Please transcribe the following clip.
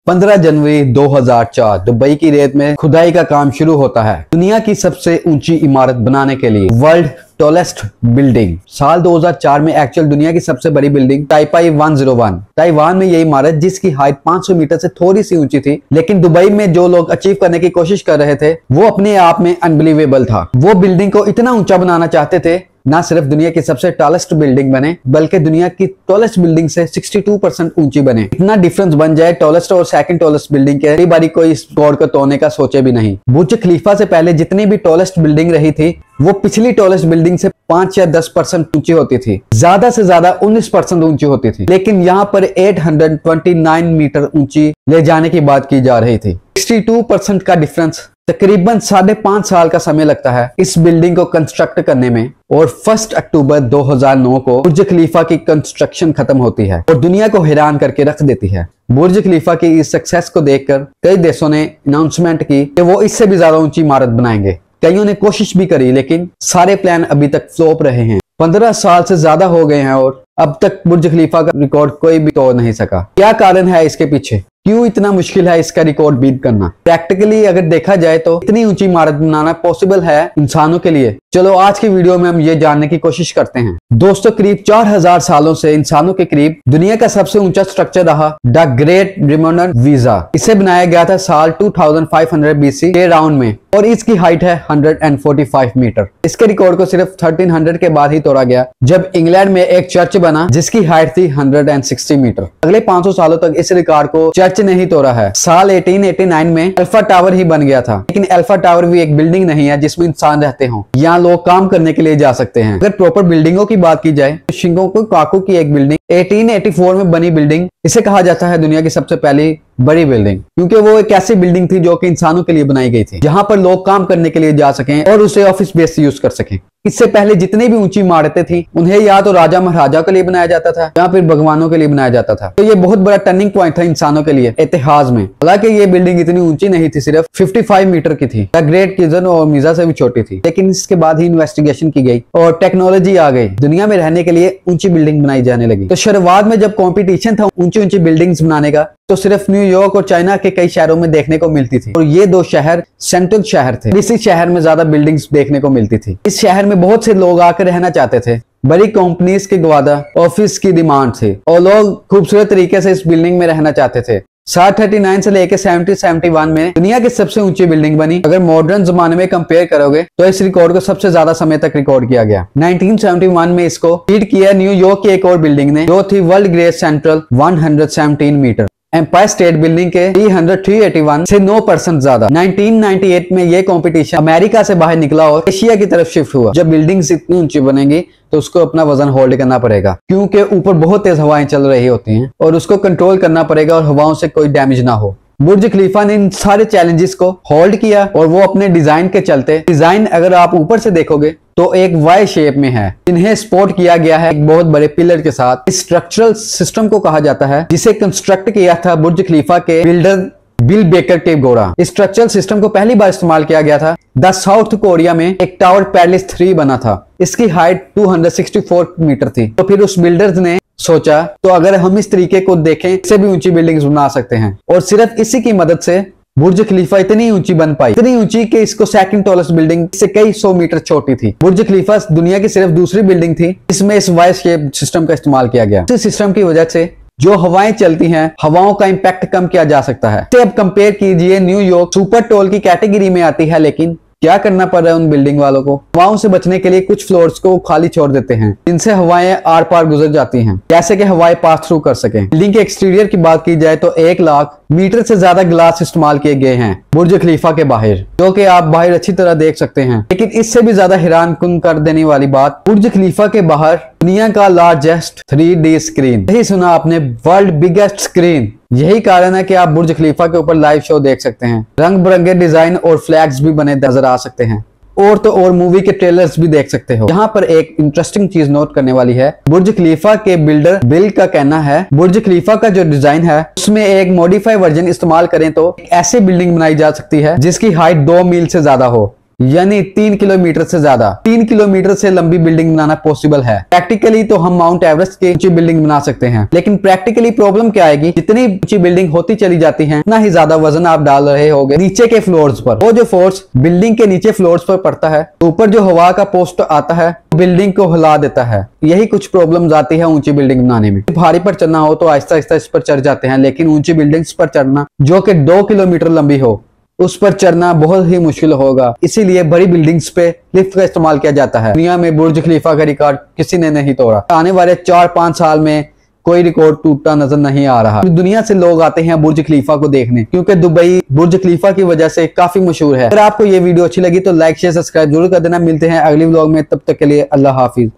15 जनवरी 2004 Dubai की रेत में खुदाई का काम शुरू होता है। दुनिया की सबसे ऊंची इमारत बनाने के लिए वर्ल्ड टॉलेस्ट बिल्डिंग। साल 2004 में एक्चुअल दुनिया की सबसे बड़ी बिल्डिंग ताइपाई 101 ताइवान में ये इमारत जिसकी हाइट 500 मीटर से थोड़ी सी ऊंची थी, लेकिन दुबई में जो लोग अचीव करने की कोशिश कर रहे थे वो अपने आप में अनबिलीवेबल था। वो बिल्डिंग को इतना ऊंचा बनाना चाहते थे, ना सिर्फ दुनिया की सबसे टॉलेस्ट बिल्डिंग बने बल्कि दुनिया की टॉलेस्ट बिल्डिंग से 62% ऊंची बने। इतना डिफरेंस बन जाए टॉलेस्ट और सेकंड टॉलेस्ट बिल्डिंग के, कई बारी कोई इस रिकॉर्ड को तोड़ने का सोचे भी नहीं। बुर्ज खलीफा से पहले जितनी भी टॉलेस्ट बिल्डिंग रही थी वो पिछली टॉलेस्ट बिल्डिंग से 5 या 10% ऊंची होती थी, ज्यादा से ज्यादा 19% ऊंची होती थी। लेकिन यहाँ पर 829 मीटर ऊंची ले जाने की बात की जा रही थी। 62% का डिफरेंस, तकरीबन 5.5 साल का समय लगता है इस बिल्डिंग को कंस्ट्रक्ट करने में। और 1 अक्टूबर 2009 को बुर्ज खलीफा की कंस्ट्रक्शन खत्म होती है और दुनिया को हैरान करके रख देती है। बुर्ज खलीफा की इस सक्सेस को देखकर कई देशों ने अनाउंसमेंट की कि वो इससे भी ज्यादा ऊंची इमारत बनाएंगे। कईयों ने कोशिश भी करी, लेकिन सारे प्लान अभी तक फ्लॉप रहे हैं। 15 साल से ज्यादा हो गए हैं और अब तक बुर्ज खलीफा का रिकॉर्ड कोई भी तोड़ नहीं सका। क्या कारण है इसके पीछे? क्यों इतना मुश्किल है इसका रिकॉर्ड बीट करना? प्रैक्टिकली अगर देखा जाए तो इतनी ऊंची इमारत बनाना पॉसिबल है इंसानों के लिए। चलो आज की वीडियो में हम ये जानने की कोशिश करते हैं। दोस्तों, करीब 4000 सालों से इंसानों के करीब दुनिया का सबसे ऊंचा स्ट्रक्चर रहा द ग्रेट रिमोनर वीजा। इसे बनाया गया था साल 2500 BC के राउंड में और इसकी हाइट है 145 मीटर। इसके रिकॉर्ड को सिर्फ 1300 के बाद ही तोड़ा गया, जब इंग्लैंड में एक चर्च बना जिसकी हाइट थी 160 मीटर। अगले 500 सालों तक इस रिकॉर्ड को चर्च ने ही तोड़ा है। साल 1889 में अल्फा टावर ही बन गया था, लेकिन अल्फा टावर भी एक बिल्डिंग नहीं है जिसमें इंसान रहते हों। यहाँ लोग काम करने के लिए जा सकते हैं। अगर प्रॉपर बिल्डिंगों की बात की जाए तो शिंगोकू काकू की एक बिल्डिंग 1884 में बनी बिल्डिंग, इसे कहा जाता है दुनिया की सबसे पहली बड़ी बिल्डिंग, क्योंकि वो एक ऐसी बिल्डिंग थी जो कि इंसानों के लिए बनाई गई थी, जहां पर लोग काम करने के लिए जा सकें और उसे ऑफिस बेस यूज कर सकें। इससे पहले जितनी भी ऊंची इमारतें थी उन्हें या तो राजा महाराजा के लिए बनाया जाता था या फिर भगवानों के लिए बनाया जाता था। तो ये बहुत बड़ा टर्निंग पॉइंट था इंसानों के लिए इतिहास में। हालांकि ये बिल्डिंग इतनी ऊंची नहीं थी, सिर्फ 55 मीटर की थी। द ग्रेट किचन और मीजा से भी छोटी थी, लेकिन इसके बाद ही इन्वेस्टिगेशन की गई और टेक्नोलॉजी आ गई। दुनिया में रहने के लिए ऊंची बिल्डिंग बनाई जाने लगी। तो शुरुआत में जब कॉम्पिटिशन था ऊंची ऊंची बिल्डिंग्स बनाने का, तो सिर्फ न्यूयॉर्क और चाइना के कई शहरों में देखने को मिलती थी और ये 2 शहर सेंट्रल शहर थे। इसी शहर में ज्यादा बिल्डिंग्स देखने को मिलती थी। इस शहर में बहुत से लोग आकर रहना चाहते थे। बड़ी कंपनीज के द्वारा ऑफिस की डिमांड थी और लोग खूबसूरत तरीके से इस बिल्डिंग में रहना चाहते थे। 39 से लेकर 71 में दुनिया की सबसे ऊंची बिल्डिंग बनी। अगर मॉडर्न जमाने में कंपेयर करोगे तो इस रिकॉर्ड को सबसे ज्यादा समय तक रिकॉर्ड किया गया। 1971 में इसको बीट किया न्यूयॉर्क की एक और बिल्डिंग ने, जो थी world great central 117 metre. Empire State Building के 381 से 9% ज्यादा। 1998 में यह कंपटीशन अमेरिका से बाहर निकला और एशिया की तरफ शिफ्ट हुआ। जब बिल्डिंग्स इतनी ऊंची बनेंगी तो उसको अपना वजन होल्ड करना पड़ेगा, क्योंकि ऊपर बहुत तेज हवाएं चल रही होती हैं और उसको कंट्रोल करना पड़ेगा और हवाओं से कोई डैमेज ना हो। बुर्ज खलीफा ने इन सारे चैलेंजेस को होल्ड किया और वो अपने डिजाइन के चलते, डिजाइन अगर आप ऊपर से देखोगे तो एक वाई शेप में है। इन्हें सपोर्ट किया गया है एक बहुत बड़े पिलर के साथ। इस स्ट्रक्चरल सिस्टम को कहा जाता है, जिसे कंस्ट्रक्ट किया था बुर्ज खलीफा के बिल्डर बिल बेकर के द्वारा। इस स्ट्रक्चरल सिस्टम को पहली बार इस्तेमाल किया गया था द साउथ कोरिया में। एक टावर पैलेस 3 बना था। इसकी हाइट 264 मीटर थी। तो फिर उस बिल्डर्स ने सोचा, तो अगर हम इस तरीके को देखें, इससे भी ऊंची बिल्डिंग्स बना सकते हैं। और सिर्फ इसी की मदद से बुर्ज खलीफा इतनी ऊंची बन पाई, इतनी ऊंची कि इसको सेकंड टॉलेस्ट बिल्डिंग से कई 100 मीटर छोटी थी। बुर्ज खलीफा दुनिया की सिर्फ दूसरी बिल्डिंग थी इसमें इस वाई शेप सिस्टम का इस्तेमाल किया गया। इस सिस्टम की वजह से जो हवाएं चलती हैं, हवाओं का इंपैक्ट कम किया जा सकता है। अब कंपेयर कीजिए, न्यूयॉर्क सुपर टॉल की कैटेगरी में आती है, लेकिन क्या करना पड़ रहा है उन बिल्डिंग वालों को? हवाओं से बचने के लिए कुछ फ्लोर्स को खाली छोड़ देते हैं, जिनसे हवाएं आर पार गुजर जाती हैं, जैसे कि हवाएं पास थ्रू कर सकें। बिल्डिंग के एक्सटीरियर की बात की जाए तो 1 लाख मीटर से ज्यादा ग्लास इस्तेमाल किए गए हैं बुर्ज खलीफा के बाहर, जो कि आप बाहर अच्छी तरह देख सकते हैं। लेकिन इससे भी ज्यादा हैरान कुन कर देने वाली बात, बुर्ज खलीफा के बाहर दुनिया का लार्जेस्ट 3D स्क्रीन। यही सुना आपने, वर्ल्ड बिगेस्ट स्क्रीन। यही कारण है कि आप बुर्ज खलीफा के ऊपर लाइव शो देख सकते हैं। रंग बिरंगे डिजाइन और फ्लैग्स भी बने नजर आ सकते हैं। और तो और मूवी के ट्रेलर्स भी देख सकते हो। यहाँ पर एक इंटरेस्टिंग चीज नोट करने वाली है। बुर्ज खलीफा के बिल्डर बिल का कहना है, बुर्ज खलीफा का जो डिजाइन है उसमें एक मॉडिफाई वर्जन इस्तेमाल करें तो एक ऐसी बिल्डिंग बनाई जा सकती है जिसकी हाइट 2 मील से ज्यादा हो। यानी 3 किलोमीटर से ज्यादा। 3 किलोमीटर से लंबी बिल्डिंग बनाना पॉसिबल है। प्रैक्टिकली तो हम माउंट एवरेस्ट की ऊंची बिल्डिंग बना सकते हैं, लेकिन प्रैक्टिकली प्रॉब्लम क्या आएगी, जितनी ऊंची बिल्डिंग होती चली जाती है ना ही ज्यादा वजन आप डाल रहे होगे नीचे के फ्लोर्स पर। वो जो फोर्स बिल्डिंग के नीचे फ्लोर्स पर पड़ता है, तो ऊपर जो हवा का पोस्ट आता है बिल्डिंग को हिला देता है। यही कुछ प्रॉब्लम्स आती है ऊंची बिल्डिंग बनाने में। भारी पर चढ़ना हो तो आहिस्ता आहिस्ता इस पर चढ़ जाते हैं, लेकिन ऊंची बिल्डिंग्स पर चढ़ना जो कि 2 किलोमीटर लंबी हो, उस पर चढ़ना बहुत ही मुश्किल होगा। इसीलिए बड़ी बिल्डिंग्स पे लिफ्ट का इस्तेमाल किया जाता है। दुनिया में बुर्ज खलीफा का रिकॉर्ड किसी ने नहीं तोड़ा। आने वाले 4-5 साल में कोई रिकॉर्ड टूटता नजर नहीं आ रहा। दुनिया से लोग आते हैं बुर्ज खलीफा को देखने, क्योंकि दुबई बुर्ज खलीफा की वजह से काफी मशहूर है। अगर आपको ये वीडियो अच्छी लगी तो लाइक शेयर सब्सक्राइब जरूर कर देना। मिलते हैं अगली व्लॉग में, तब तक के लिए अल्लाह हाफिज।